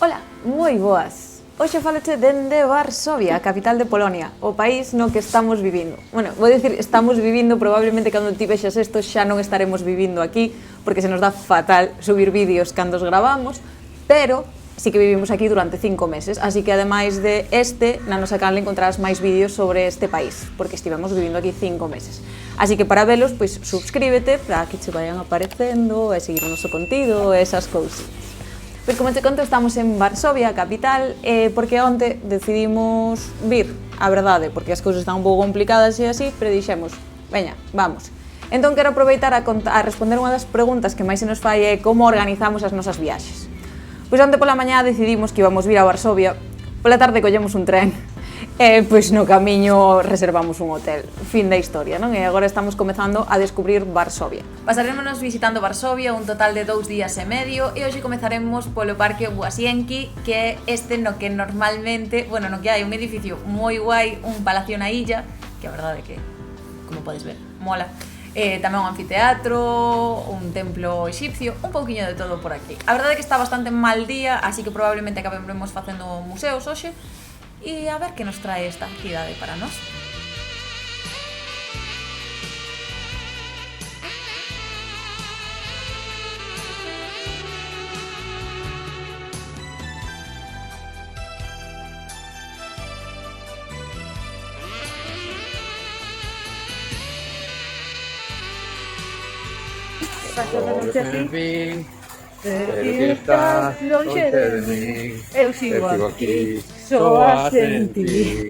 Ola, moi boas. Hoxe faloche dende Varsovia, a capital de Polonia, o país no que estamos vivindo. Bueno, vou dicir estamos vivindo, probablemente cando ti vexas isto xa non estaremos vivindo aquí, porque se nos dá fatal subir vídeos cando os gravamos, pero sí que vivimos aquí durante 5 meses, así que ademais de na nosa canal encontrarás máis vídeos sobre este país, porque estivemos vivindo aquí 5 meses. Así que para velos, pois subscríbete para que che vayan aparecendo e seguir o noso contido e esas cousitas. Pois como te conto, estamos en Varsovia, a capital, porque onte decidimos vir, a verdade, porque as cousas están un pouco complicadas e así, pero dixemos, veña, vamos. Entón quero aproveitar a responder unha das preguntas que máis se nos fai é como organizamos as nosas viaxes. Pois onte pola mañá decidimos que íbamos vir a Varsovia, pola tarde collemos un tren, e pois no camiño reservamos un hotel. Fin da historia, non? E agora estamos comezando a descubrir Varsovia. Pasarémonos visitando Varsovia un total de 2 días e medio e hoxe comezaremos polo Parque Łasienki, que é no que normalmente, bueno, no que hai un edificio moi guai, un palacio na illa, que a verdade é que, como podes ver, mola. Tamén un anfiteatro, un templo exipcio, un pouquiño de todo por aquí. A verdade é que está bastante mal día, así que probablemente acabemos facendo museos hoxe. E a ver que nos trae esta cidade para nós. En fin, pero que estás longe de mí. Eu sigo aquí, só a sentir.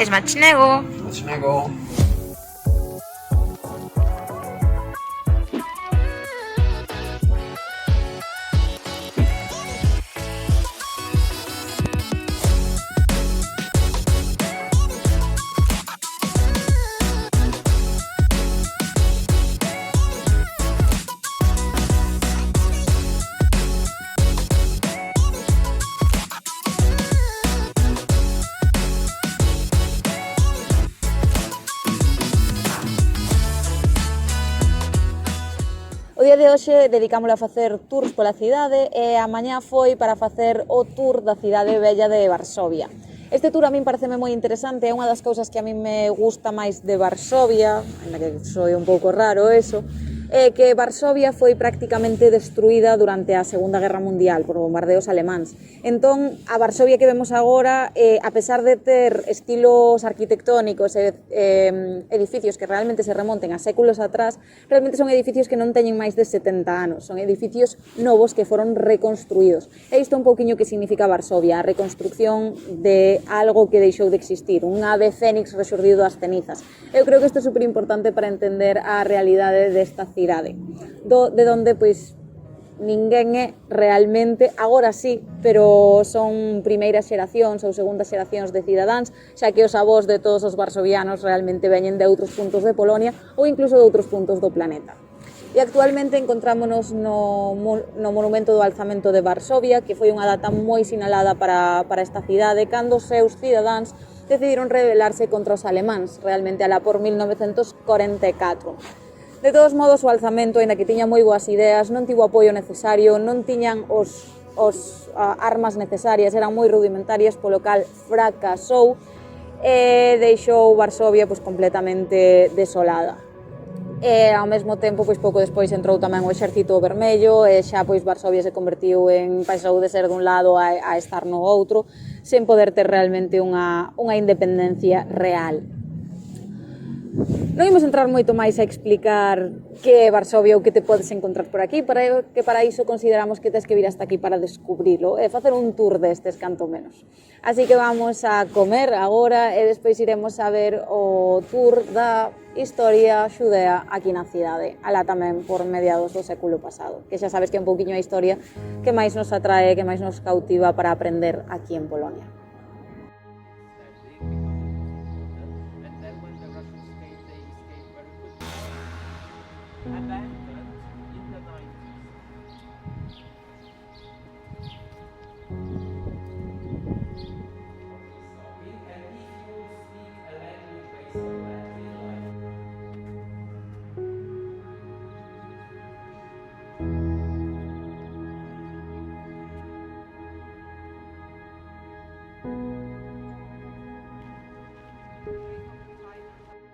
Smacznego! Smacznego. O día de hoxe dedicámoslo a facer tours pola cidade e a mañá foi para facer o tour da cidade bella de Varsovia. Este tour a min pareceme moi interesante, é unha das cousas que a min me gusta máis de Varsovia, en que soy un pouco raro eso, é que Varsovia foi prácticamente destruída durante a Segunda Guerra Mundial por bombardeos alemáns. Entón, a Varsovia que vemos agora, a pesar de ter estilos arquitectónicos e edificios que realmente se remonten a séculos atrás, realmente son edificios que non teñen máis de 70 anos, son edificios novos que foron reconstruídos. E isto é un pouquiño que significa Varsovia, a reconstrucción de algo que deixou de existir, un ave fénix resurdido das cenizas. Eu creo que isto é superimportante para entender a realidade desta cidade, de donde pois ninguén é realmente, agora sí, pero son primeiras xeracións ou segundas xeracións de cidadáns, xa que os avós de todos os varsovianos realmente veñen de outros puntos de Polonia ou incluso de outros puntos do planeta. E actualmente encontrámonos no Monumento do Alzamento de Varsovia, que foi unha data moi sinalada para esta cidade, cando os seus cidadáns decidiron rebelarse contra os alemáns, realmente alá por 1944. De todos modos, o alzamento, aínda que tiña moi boas ideas, non tivo apoio necesario, non tiñan os armas necesarias, eran moi rudimentarias, polo cal fracasou e deixou Varsovia pois, completamente desolada. E ao mesmo tempo, pois pouco despois entrou tamén o Exército Vermello e xa pois Varsovia se convertiu pasou de ser dun lado a estar no outro, sen poder ter realmente unha independencia real. Non imos entrar moito máis a explicar que é Varsovia ou que te podes encontrar por aquí, que para iso consideramos que tes que vir hasta aquí para descubrilo e facer un tour destes canto menos. Así que vamos a comer agora e despois iremos a ver o tour da historia xudea aquí na cidade, alá tamén por mediados do século pasado, que xa sabes que é un pouquiño a historia que máis nos atrae, que máis nos cautiva para aprender aquí en Polonia.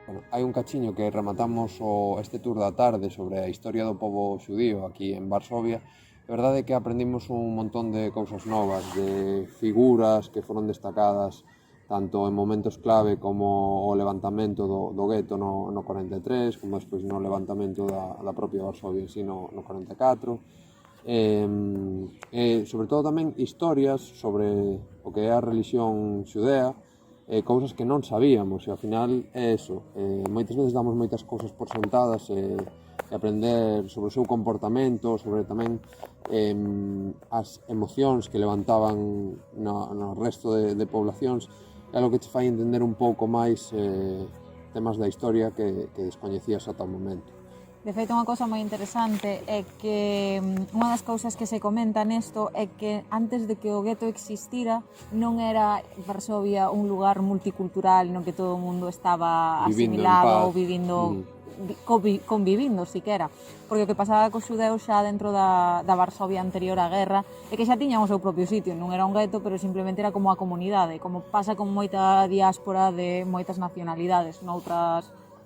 Bueno, hai un cachiño que rematamos este tour da tarde sobre a historia do pobo xudío aquí en Varsovia. A verdade é que aprendimos un montón de cousas novas, de figuras que foron destacadas tanto en momentos clave como o levantamento do gueto no 43, como despois no levantamento da propia Varsovia, así no 44. Sobre todo tamén historias sobre o que é a religión xudea, cousas que non sabíamos, e ao final é eso, moitas veces damos moitas cousas por sentadas e aprender sobre o seu comportamento, sobre tamén as emocións que levantaban no resto de poblacións, é algo que te fai entender un pouco máis temas da historia que descoñecías ata o momento. De feito, unha cousa moi interesante é que unha das cousas que se comenta nesto é que antes de que o gueto existira non era Varsovia un lugar multicultural no que todo o mundo estaba asimilado ou convivindo siquera, porque o que pasaba cos xudeus xa dentro da Varsovia anterior á guerra é que xa tiñan o seu propio sitio, non era un gueto, pero simplemente era como a comunidade, como pasa con moita diáspora de moitas nacionalidades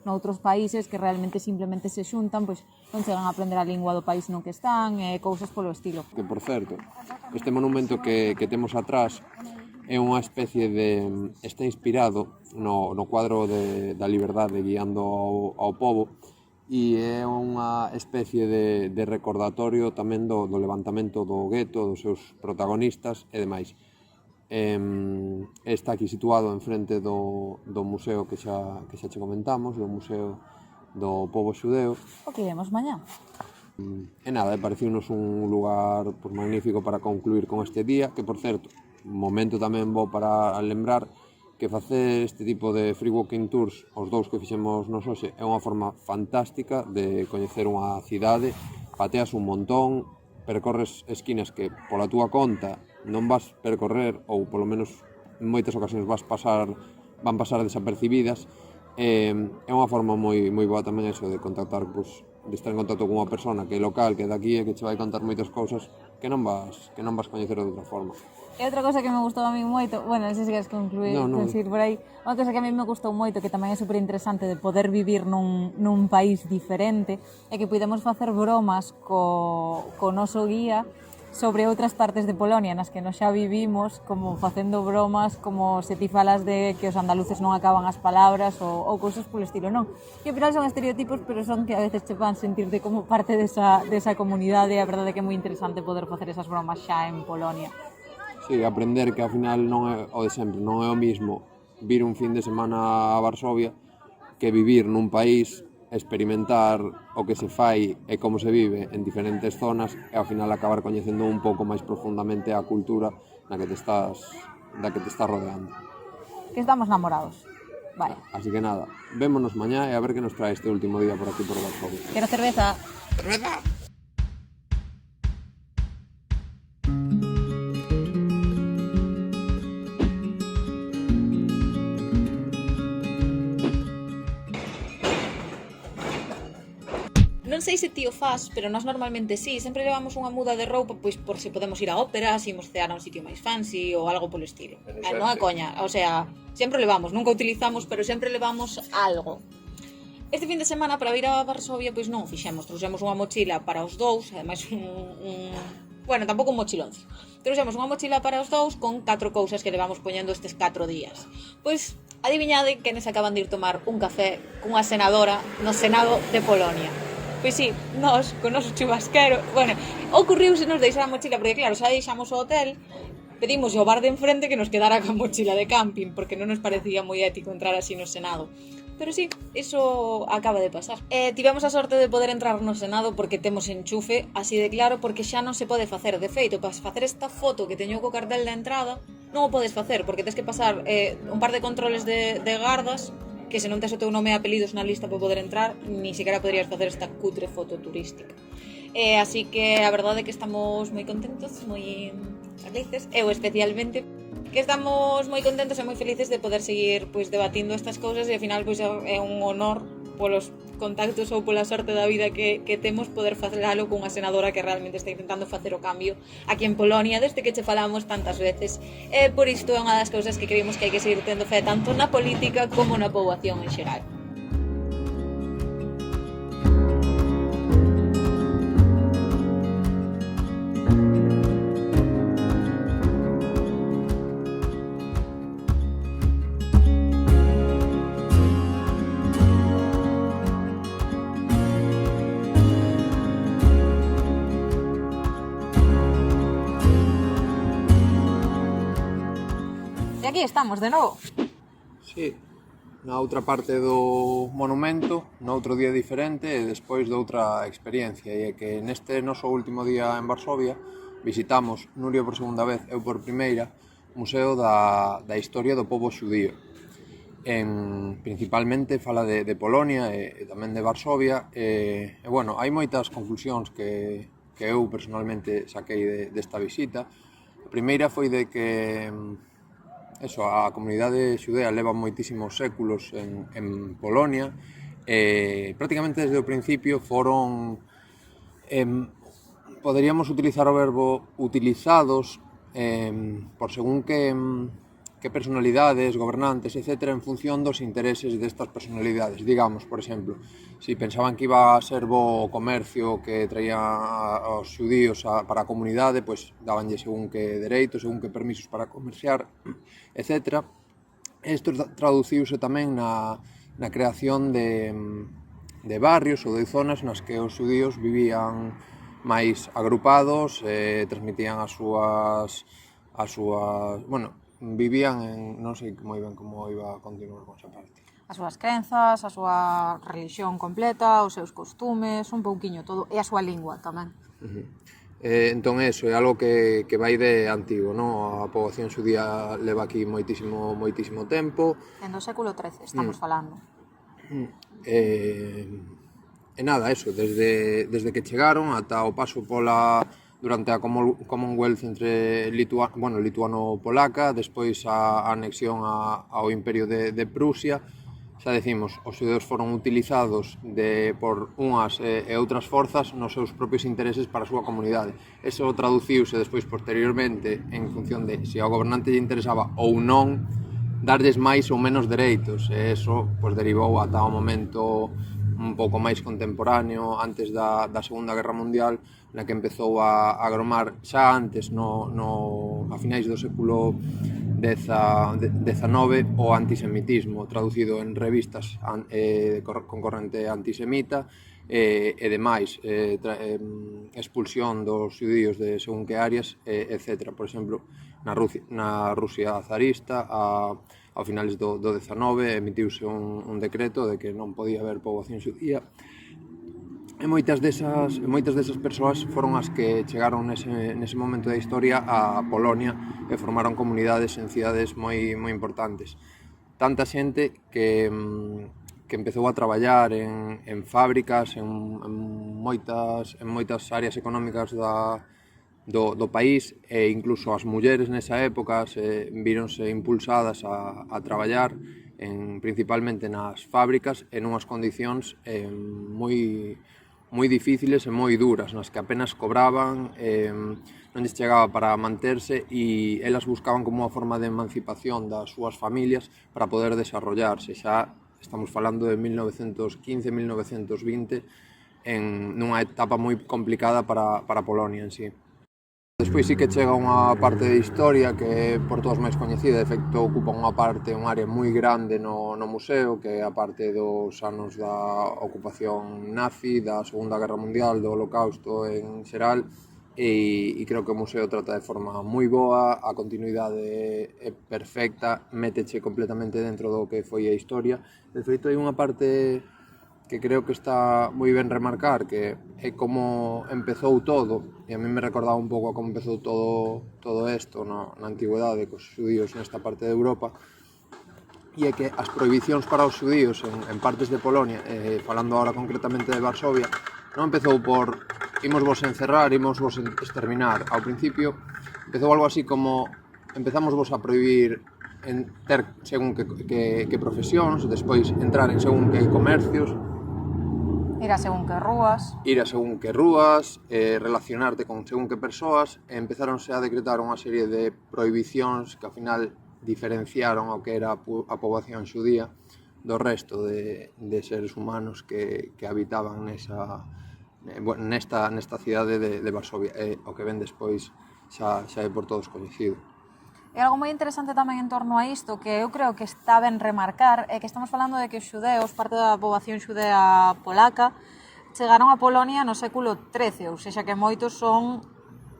noutros países que realmente simplemente se xuntan, pois non chegan a aprender a lingua do país no que están, cousas polo estilo. Que, por certo, este monumento que temos atrás é unha especie de... está inspirado no cuadro da liberdade guiando ao pobo, e é unha especie de recordatorio tamén do levantamento do gueto, dos seus protagonistas e demais. Está aquí situado enfrente do museo que xa che comentamos, do museo do pobo xudeo. O que iremos mañá. E nada, pareciunos un lugar magnífico para concluir con este día, que por certo, un momento tamén bo para lembrar que facer este tipo de free walking tours, os dous que fixemos nos hoxe, é unha forma fantástica de coñecer unha cidade, pateas un montón, percorres esquinas que pola túa conta non vas percorrer, ou polo menos en moitas ocasións van pasar desapercibidas. É unha forma moi boa tamén eso de contactar, de estar en contacto con unha persona que é local, que é daqui e que che vai contar moitas cousas que non vas coñecer de outra forma. E outra cosa que me gustou a mí moito, bueno, non sei se queres conseguir por aí, unha cosa que a mí me gustou moito, que tamén é super interesante de poder vivir nun país diferente, é que podemos facer bromas co noso guía sobre outras partes de Polonia nas que nos xa vivimos, como facendo bromas, como se ti falas de que os andaluces non acaban as palabras ou cousas polo estilo, non. Que ao final son estereotipos, pero son que a veces che van sentirte como parte desa comunidade, e a verdade é que é moi interesante poder facer esas bromas xa en Polonia. Sí, aprender que ao final non é o de sempre, non é o mismo vir un fin de semana a Varsovia que vivir nun país, experimentar o que se fai e como se vive en diferentes zonas e ao final acabar coñecendo un pouco máis profundamente a cultura da que te estás rodeando. Que estamos namorados. Vale. Así que nada, vémonos mañá e a ver que nos trae este último día por aquí por Varsovia. Quero cerveza. ¡Cerveza! Non sei se ti o fas, pero nós normalmente sí, sempre levamos unha muda de roupa pois por se podemos ir á ópera, se imos cear a un sitio máis fancy ou algo polo estilo. Non é coña, o sea, sempre levamos, nunca utilizamos, pero sempre levamos algo. Este fin de semana para vir a Varsovia pois non fixemos, trouxemos unha mochila para os dous, ademais bueno, tampouco un mochiloncio. Trouxemos unha mochila para os dous con 4 cousas que levamos poñendo estes 4 días. Pois Adiviñade que nos acaban de ir tomar un café cunha senadora no Senado de Polonia. Pois sí, nós, con noso chubasquero, bueno, ocorriuse nos deixar a mochila, porque claro, xa deixamos o hotel, pedimos ao bar de enfrente que nos quedara con mochila de camping, porque non nos parecía moi ético entrar así no Senado. Pero sí, iso acaba de pasar. Tivemos a sorte de poder entrar no Senado porque temos enchufe, así de claro, porque xa non se pode facer. De feito, para facer esta foto que teño co cartel da entrada, non o podes facer, porque tens que pasar un par de controles de gardas, que se non tes o teu nome e apelidos na lista para poder entrar, ni siquiera poderías facer esta cutre foto turística. Así que a verdade é que estamos moi contentos, moi felices, eu especialmente, que estamos moi contentos e moi felices de poder seguir pois debatindo estas cousas e ao final pois é un honor polos contactos ou pola sorte da vida que temos poder facelo cunha senadora que realmente está intentando facer o cambio aquí en Polonia desde que che falamos tantas veces. Por isto é unha das cousas que creemos que hai que seguir tendo fe tanto na política como na poboación en xeral. E aquí estamos de novo. Sí, na outra parte do monumento, noutro día diferente e despois doutra experiencia, e é que neste noso último día en Varsovia visitamos, Nuria por segunda vez, eu por primeira, o Museo da Historia do Pobo Xudío. Principalmente fala de Polonia e tamén de Varsovia, e bueno, hai moitas conclusións que eu personalmente saquei desta visita. A primeira foi de que a comunidade xudea leva moitísimos séculos en Polonia e prácticamente desde o principio foron, poderíamos utilizar o verbo utilizados por según que personalidades, gobernantes, etc., en función dos intereses destas personalidades. Digamos, por exemplo, si pensaban que iba a ser bo o comercio que traía aos xudíos para a comunidade, pois dabanlle según que dereitos, según que permisos para comerciar, etc. Isto traduciuse tamén na creación de barrios ou de zonas nas que os xudíos vivían máis agrupados, transmitían as súas, bueno, vivían en, non sei moi ben como iba a continuar con esa parte. As súas crenzas, a súa religión completa, os seus costumes, un pouquiño todo, e a súa lingua tamén. Entón, eso é algo que vai de antigo, non? A poboación xudía leva aquí moitísimo tempo. En do século XIII estamos falando. E nada, eso, desde que chegaron ata o paso durante a Commonwealth entre lituano-polaca, despois a anexión ao Imperio de Prusia. Xa decimos, os xudeus foron utilizados por unhas e outras forzas nos seus propios intereses para a súa comunidade. Eso traduciuse despois posteriormente en función de se ao gobernante lle interesaba ou non darlles máis ou menos dereitos, e eso derivou ata o momento un pouco máis contemporáneo, antes da Segunda Guerra Mundial, na que empezou a gromar xa antes, a finais do século XIX, o antisemitismo, traducido en revistas con corrente antisemita e demais, expulsión dos xudíos de según que áreas, etc. Por exemplo, na Rusia zarista, ao finales do XIX, emitiuse un decreto de que non podía haber poboación xudía. E moitas desas persoas foron as que chegaron nese momento da historia a Polonia e formaron comunidades en cidades moi importantes. Tanta xente que empezou a traballar en fábricas, en moitas áreas económicas do país, e incluso as mulleres nesa época víronse impulsadas a traballar principalmente nas fábricas en unhas condicións moi difíciles e moi duras, nas que apenas cobraban, non lles chegaba para manterse, e elas buscaban como unha forma de emancipación das súas familias para poder desarrollarse. Xa estamos falando de 1915-1920, nunha etapa moi complicada para Polonia en sí. Despois sí que chega unha parte de historia que é por todos máis coñecida, de feito ocupa unha área moi grande no museo, que é a parte dos anos da ocupación nazi, da Segunda Guerra Mundial, do Holocausto en xeral, e creo que o museo trata de forma moi boa, a continuidade é perfecta, méteche completamente dentro do que foi a historia. De feito, hai unha parte que creo que está moi ben remarcar, que é como empezou todo, e a mí me recordaba un pouco a como empezou todo isto na antigüedade cos xudíos nesta parte de Europa, e é que as prohibicións para os xudíos en partes de Polonia, falando ahora concretamente de Varsovia, non empezou por imos vos encerrar, imos vos exterminar. Ao principio empezou algo así como empezamos vos a prohibir en ter según que profesións, despois entrar en según que comercios, Ir a según que rúas, relacionarte con según que persoas, e empezáronse a decretar unha serie de prohibicións que ao final diferenciaron o que era a poboación xudía do resto de seres humanos que habitaban nesta cidade de Varsovia, e o que ven despois xa é por todos coñecido. E algo moi interesante tamén en torno a isto, que eu creo que está ben remarcar, é que estamos falando de que os xudeos, parte da poboación xudea polaca, chegaron a Polonia no século XIII, ou sexa que moitos son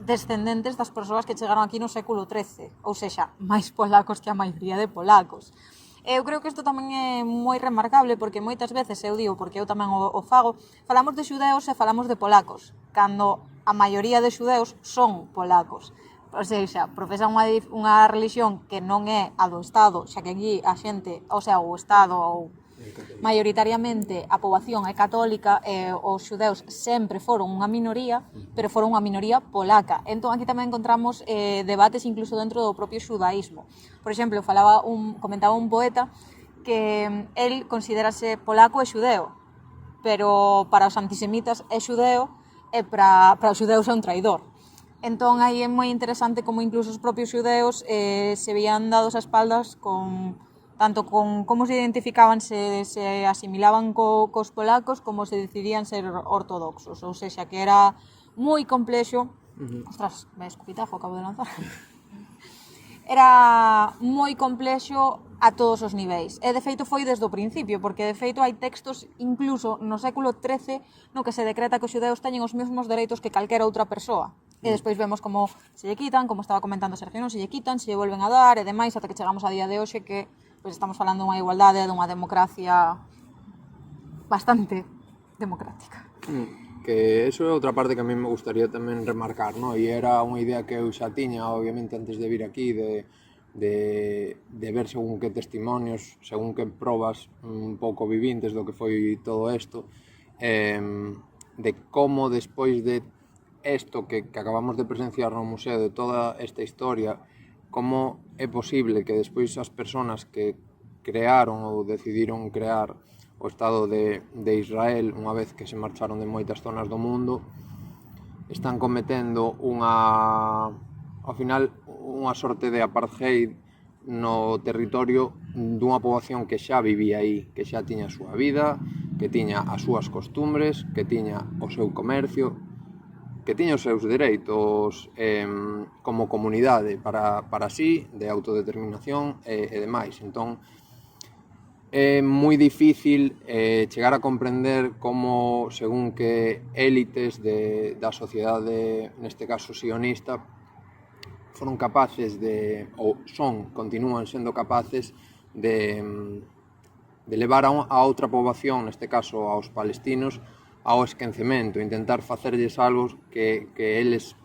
descendentes das persoas que chegaron aquí no século XIII, ou sexa, máis polacos que a maioría de polacos. Eu creo que isto tamén é moi remarcable, porque moitas veces, eu digo, porque eu tamén o fago, falamos de xudeos e falamos de polacos, cando a maioría de xudeos son polacos. O seja, profesan unha religión que non é a do Estado, xa que aquí a xente, o sea, o Estado ou maioritariamente a poboación é católica, e os xudeus sempre foron unha minoría, pero foron unha minoría polaca. Entón aquí tamén encontramos debates incluso dentro do propio xudaísmo. Por exemplo, comentaba un poeta que el considerase polaco e xudeo, pero para os antisemitas é xudeo e para os xudeus é un traidor. Entón, aí é moi interesante como incluso os propios xudeus se veían dados a espaldas tanto con como se identificaban, se asimilaban cos polacos, como se decidían ser ortodoxos. Ou seja, que era moi complexo. Ostras, me escupitajo, acabo de lanzar. Era moi complexo a todos os niveis. E de feito foi desde o principio, porque de feito hai textos incluso no século XIII no que se decreta que os xudeus teñen os mesmos dereitos que calquera outra persoa. E despois vemos como se lle quitan, como estaba comentando Sergio, non se lle quitan, se lle volven a dar e demais, ata que chegamos a día de hoxe que pois estamos falando dunha igualdade, dunha democracia bastante democrática. Que eso é outra parte que a mí me gustaría tamén remarcar, non? E era unha idea que eu xa tiña, obviamente, antes de vir aquí, de ver según que testimonios, según que probas un pouco vivintes do que foi todo isto, de como despois de isto que acabamos de presenciar no museo, de toda esta historia, como é posible que despois as persoas que crearon ou decidiron crear o Estado de Israel, unha vez que se marcharon de moitas zonas do mundo, están cometendo ao final unha sorte de apartheid no territorio dunha poboación que xa vivía aí, que xa tiña a súa vida, que tiña as súas costumbres, que tiña o seu comercio, que tiña os seus dereitos como comunidade para sí, de autodeterminación e demais. Entón, é moi difícil chegar a comprender como, según que élites da sociedade, neste caso sionista, foron capaces ou continúan sendo capaces de levar a outra poboación, neste caso aos palestinos, ao esquecemento, intentar facerlles algo que eles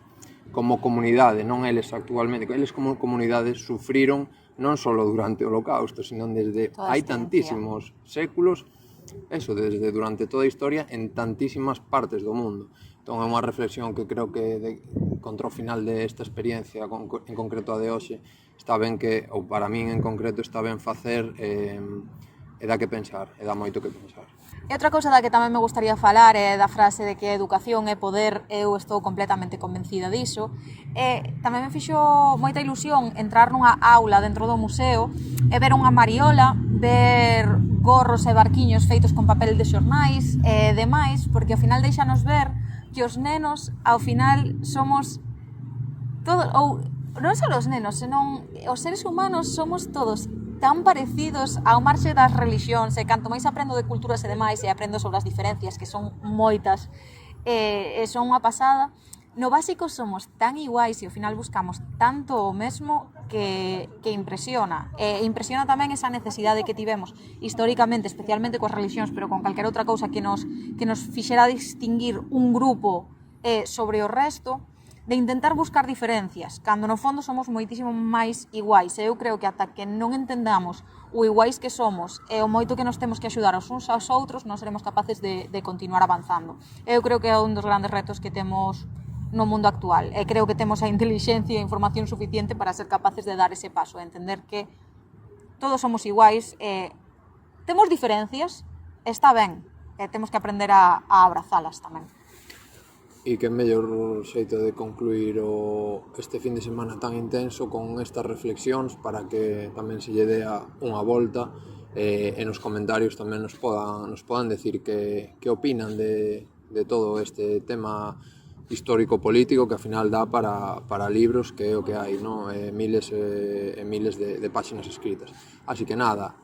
como comunidade, non eles actualmente, eles como comunidade sufriron non só durante o Holocausto, sino desde hai tantísimos séculos, desde durante toda a historia en tantísimas partes do mundo. Entón é unha reflexión que creo que contra o final desta experiencia, en concreto a de hoxe, está ben que, ou para min en concreto, está ben facer e dá que pensar, e dá moito que pensar. E outra cousa da que tamén me gustaría falar é da frase de que a educación é poder, eu estou completamente convencida diso, e tamén me fixo moita ilusión entrar nunha aula dentro do museo e ver unha mariola, ver gorros e barquiños feitos con papel de xornais e demais, porque ao final deixanos ver que os nenos, ao final, somos non só os nenos, senón os seres humanos somos todos tan parecidos ao marxe das religións, e canto máis aprendo de culturas e demais, e aprendo sobre as diferencias, que son moitas, e son unha pasada, no básico somos tan iguais e ao final buscamos tanto o mesmo que impresiona. E impresiona tamén esa necesidade que tivemos históricamente, especialmente coas religións, pero con calquera outra cousa que nos fixera distinguir un grupo sobre o resto, de intentar buscar diferencias, cando no fondo somos moitísimo máis iguais. E eu creo que ata que non entendamos o iguais que somos e o moito que nos temos que axudar os uns aos outros, non seremos capaces de continuar avanzando. Eu creo que é un dos grandes retos que temos no mundo actual, e creo que temos a intelixencia e a información suficiente para ser capaces de dar ese paso, e entender que todos somos iguais, temos diferencias, está ben, e temos que aprender a abrazalas tamén. E que mellor xeito de concluir este fin de semana tan intenso con estas reflexións para que tamén se lle dea unha volta e nos comentarios tamén nos podan decir que opinan de todo este tema histórico-político que ao final dá para libros, que é o que hai, no? Miles e miles de páxinas escritas. Así que nada,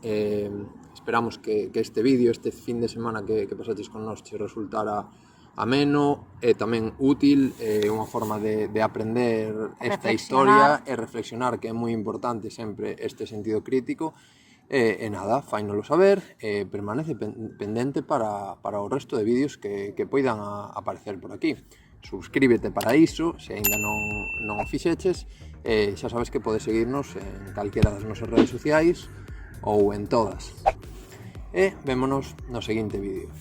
esperamos que este vídeo, este fin de semana que pasaches con nós, che resultara ameno e tamén útil, unha forma de aprender esta historia e reflexionar, que é moi importante sempre este sentido crítico. E nada, fainolo saber, permanece pendente para o resto de vídeos que poidan aparecer por aquí. Subscríbete para iso, se aínda non o fixeches, xa sabes que podes seguirnos en calquera das nosas redes sociais ou en todas. E vémonos no seguinte vídeo.